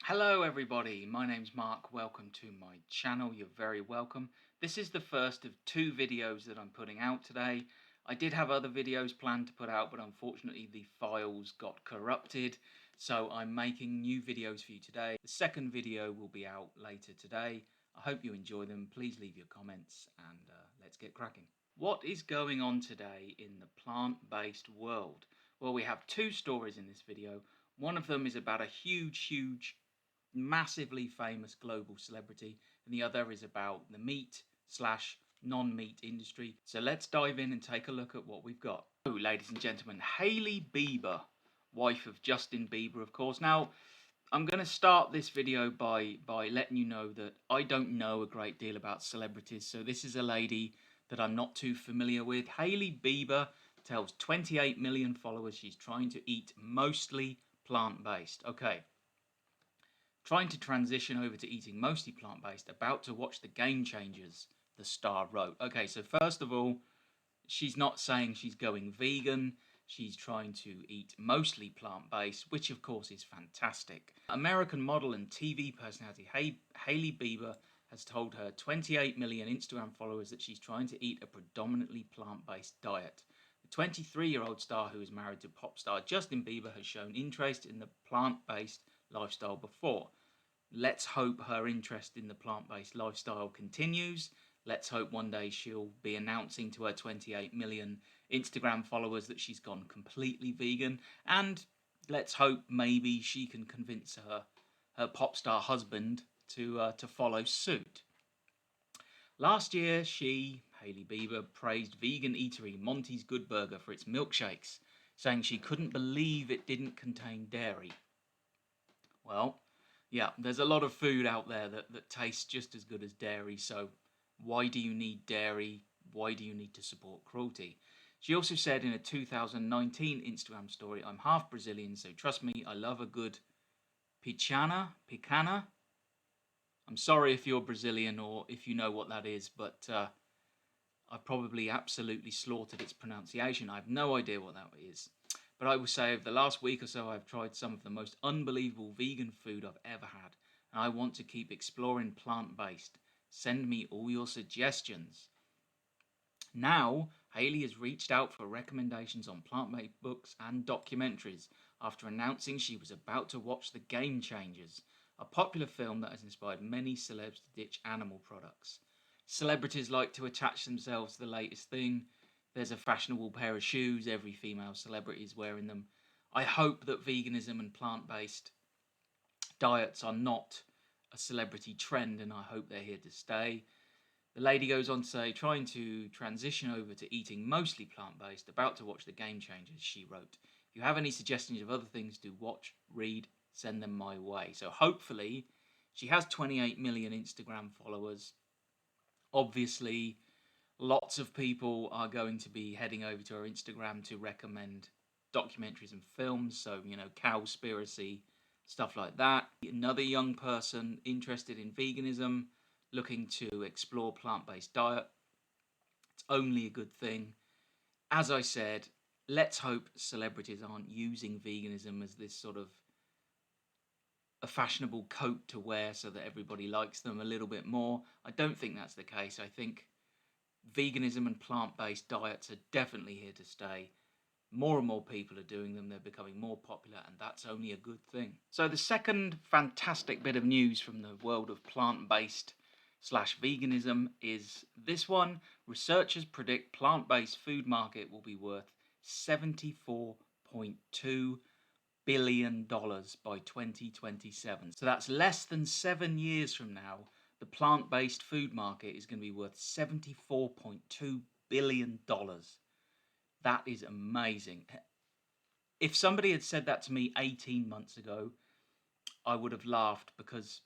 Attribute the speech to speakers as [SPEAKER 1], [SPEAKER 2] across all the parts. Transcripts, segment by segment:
[SPEAKER 1] Hello everybody, my name's Mark. Welcome to my channel. You're very welcome. This is the first of two videos that I'm putting out today. I did have other videos planned to put out, but unfortunately the files got corrupted, so I'm making new videos for you today. The second video will be out later today. I hope you enjoy them. Please leave your comments and let's get cracking. What is going on today in the plant-based world? Well, we have two stories in this video. One of them is about a huge, massively famous global celebrity, and the other is about the meat slash non-meat industry. So let's dive in and take a look at what we've got. So, ladies and gentlemen, Hailey Bieber, wife of Justin Bieber, of course. Now, I'm going to start this video by letting you know that I don't know a great deal about celebrities, so this is a lady that I'm not too familiar with. Hailey Bieber tells 28 million followers she's trying to eat mostly plant-based. Okay. Trying to transition over to eating mostly plant-based, about to watch The Game Changers, the Star wrote. Okay, so first of all, she's not saying she's going vegan. She's trying to eat mostly plant-based, which of course is fantastic. American model and TV personality Hailey Bieber has told her 28 million Instagram followers that she's trying to eat a predominantly plant-based diet. The 23-year-old star, who is married to pop star Justin Bieber, has shown interest in the plant-based lifestyle before. Let's hope her interest in the plant-based lifestyle continues. Let's hope one day she'll be announcing to her 28 million Instagram followers that she's gone completely vegan. And let's hope maybe she can convince her pop star husband to follow suit. Last year, Hailey Bieber, praised vegan eatery Monty's Good Burger for its milkshakes, saying she couldn't believe it didn't contain dairy. Well, yeah, there's a lot of food out there that tastes just as good as dairy, so why do you need dairy? Why do you need to support cruelty? She also said in a 2019 Instagram story, I'm half Brazilian, so trust me, I love a good picana. I'm sorry if you're Brazilian or if you know what that is, but I've probably absolutely slaughtered its pronunciation. I have no idea what that is. But I will say over the last week or so, I've tried some of the most unbelievable vegan food I've ever had. And I want to keep exploring plant-based. Send me all your suggestions. Now, Hailey has reached out for recommendations on plant-based books and documentaries after announcing she was about to watch The Game Changers, a popular film that has inspired many celebs to ditch animal products. Celebrities like to attach themselves to the latest thing. There's a fashionable pair of shoes, every female celebrity is wearing them. I hope that veganism and plant-based diets are not a celebrity trend, and I hope they're here to stay. The lady goes on to say, trying to transition over to eating mostly plant-based, about to watch The Game Changers, she wrote. If you have any suggestions of other things to watch, read, send them my way. So hopefully, she has 28 million Instagram followers. Obviously, lots of people are going to be heading over to her Instagram to recommend documentaries and films, so, Cowspiracy, stuff like that. Another young person interested in veganism, looking to explore plant-based diet. It's only a good thing. As I said, let's hope celebrities aren't using veganism as this sort of a fashionable coat to wear so that everybody likes them a little bit more. I don't think that's the case. I think veganism and plant-based diets are definitely here to stay. More and more people are doing them, they're becoming more popular, and that's only a good thing. So the second fantastic bit of news from the world of plant-based slash veganism is this one. Researchers predict plant-based food market will be worth $74.2 billion by 2027. So that's less than 7 years from now. The plant-based food market is going to be worth $74.2 billion. That is amazing. If somebody had said that to me 18 months ago, I would have laughed, because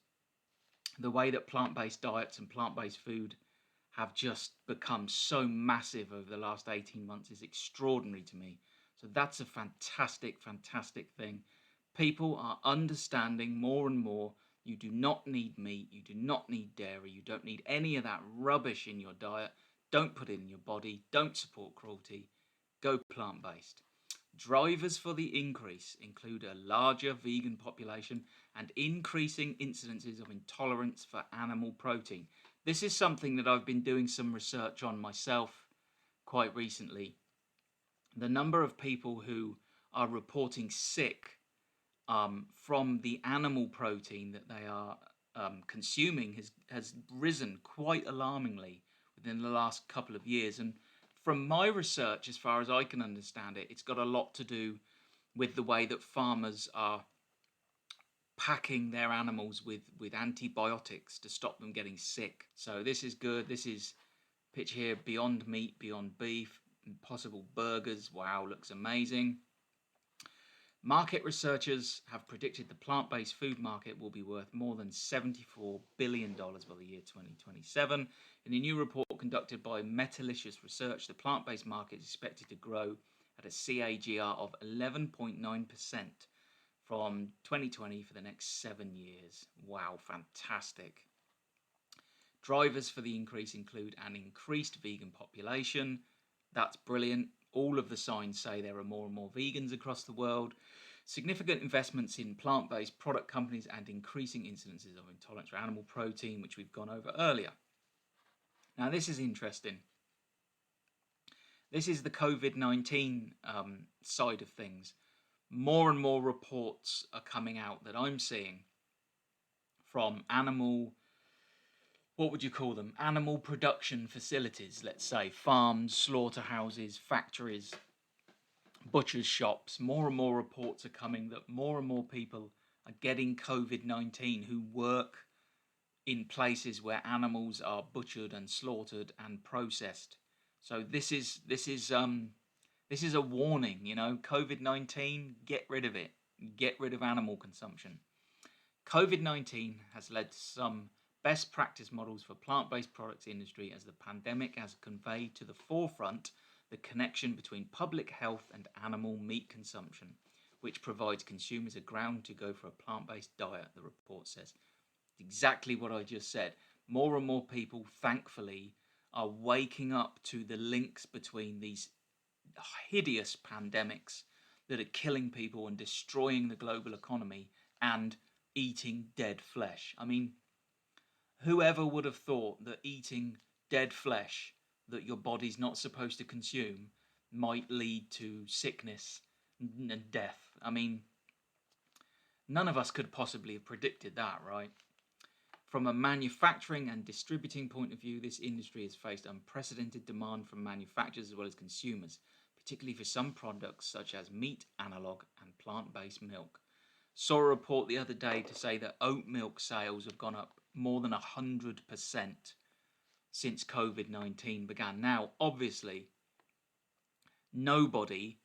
[SPEAKER 1] the way that plant-based diets and plant-based food have just become so massive over the last 18 months is extraordinary to me. So that's a fantastic thing. People are understanding more and more. You do not need meat, you do not need dairy, you don't need any of that rubbish in your diet. Don't put it in your body, don't support cruelty, go plant-based. Drivers for the increase include a larger vegan population and increasing incidences of intolerance for animal protein. This is something that I've been doing some research on myself quite recently. The number of people who are reporting sick from the animal protein that they are consuming has risen quite alarmingly within the last couple of years. And from my research, as far as I can understand it, it's got a lot to do with the way that farmers are packing their animals with antibiotics to stop them getting sick. So this is good. This is picture here, Beyond Meat, Beyond Beef, Impossible Burgers. Wow, looks amazing. Market researchers have predicted the plant-based food market will be worth more than $74 billion by the year 2027. In a new report conducted by Metalicious Research, the plant-based market is expected to grow at a CAGR of 11.9% from 2020 for the next 7 years. Wow, fantastic. Drivers for the increase include an increased vegan population. That's brilliant. All of the signs say there are more and more vegans across the world. Significant investments in plant-based product companies and increasing incidences of intolerance for animal protein, which we've gone over earlier. Now, this is interesting. This is the COVID-19 side of things. More and more reports are coming out that I'm seeing from what would you call them? Animal production facilities, let's say, farms, slaughterhouses, factories, butchers' shops. More and more reports are coming that more and more people are getting COVID-19 who work in places where animals are butchered and slaughtered and processed. So this is a warning, COVID-19, get rid of it. Get rid of animal consumption. COVID-19 has led to some best practice models for plant-based products industry as the pandemic has conveyed to the forefront the connection between public health and animal meat consumption, which provides consumers a ground to go for a plant-based diet, the report says. Exactly what I just said. More and more people, thankfully, are waking up to the links between these hideous pandemics that are killing people and destroying the global economy and eating dead flesh. I mean, whoever would have thought that eating dead flesh that your body's not supposed to consume might lead to sickness and death? I mean, none of us could possibly have predicted that, right? From a manufacturing and distributing point of view, this industry has faced unprecedented demand from manufacturers as well as consumers, particularly for some products such as meat, analog, and plant-based milk. Saw a report the other day to say that oat milk sales have gone up more than 100% since COVID-19 began. Now, obviously, nobody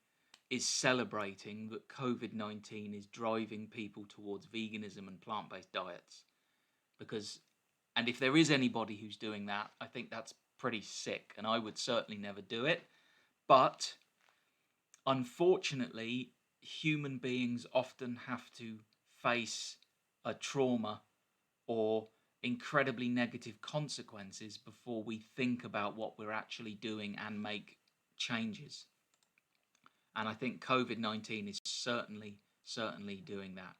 [SPEAKER 1] is celebrating that COVID-19 is driving people towards veganism and plant-based diets. And if there is anybody who's doing that, I think that's pretty sick, and I would certainly never do it. But unfortunately, human beings often have to face a trauma or incredibly negative consequences before we think about what we're actually doing and make changes. And I think COVID-19 is certainly doing that.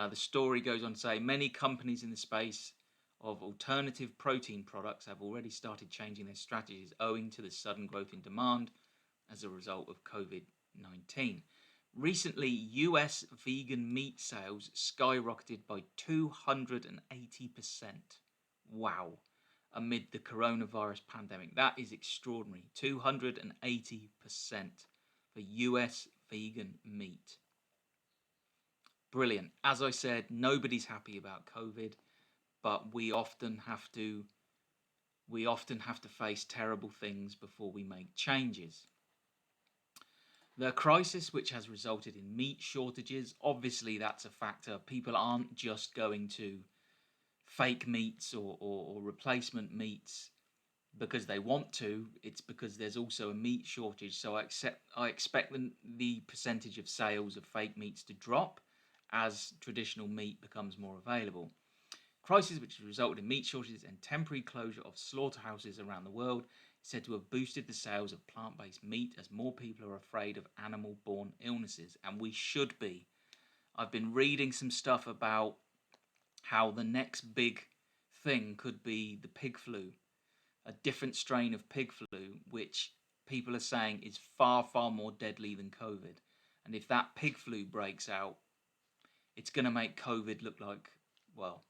[SPEAKER 1] The story goes on to say many companies in the space of alternative protein products have already started changing their strategies owing to the sudden growth in demand as a result of COVID-19. Recently, US vegan meat sales skyrocketed by 280%. Wow. Amid the coronavirus pandemic. That is extraordinary. 280% for US vegan meat. Brilliant. As I said, nobody's happy about COVID, but we often have to face terrible things before we make changes. The crisis, which has resulted in meat shortages, obviously that's a factor. People aren't just going to fake meats or replacement meats because they want to. It's because there's also a meat shortage. So I expect the percentage of sales of fake meats to drop as traditional meat becomes more available. Crisis which has resulted in meat shortages and temporary closure of slaughterhouses around the world is said to have boosted the sales of plant-based meat as more people are afraid of animal-borne illnesses, and we should be. I've been reading some stuff about how the next big thing could be the pig flu, a different strain of pig flu, which people are saying is far, far more deadly than COVID. And if that pig flu breaks out, it's going to make COVID look like, well,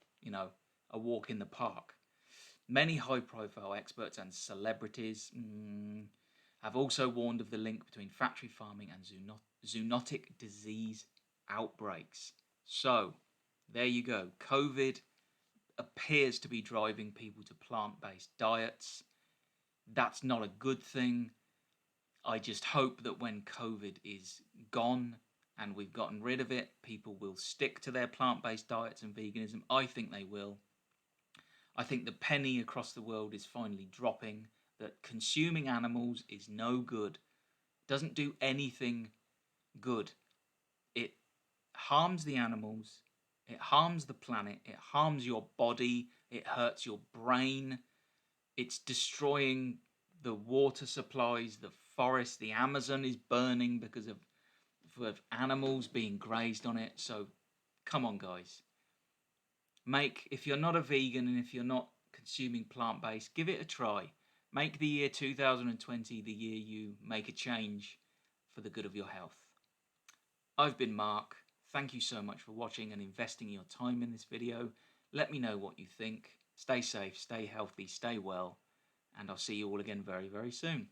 [SPEAKER 1] a walk in the park. Many high profile experts and celebrities have also warned of the link between factory farming and zoonotic disease outbreaks. So, there you go. COVID appears to be driving people to plant-based diets. That's not a good thing. I just hope that when COVID is gone and we've gotten rid of it, people will stick to their plant-based diets and veganism. I think they will. I think the penny across the world is finally dropping that consuming animals is no good. Doesn't do anything good. It harms the animals, it harms the planet, it harms your body, it hurts your brain, it's destroying the water supplies, the forest, the Amazon is burning because of animals being grazed on it. So come on, guys. If you're not a vegan and if you're not consuming plant-based, give it a try. Make the year 2020 the year you make a change for the good of your health. I've been Mark. Thank you so much for watching and investing your time in this video. Let me know what you think. Stay safe, stay healthy, stay well, and I'll see you all again very, very soon.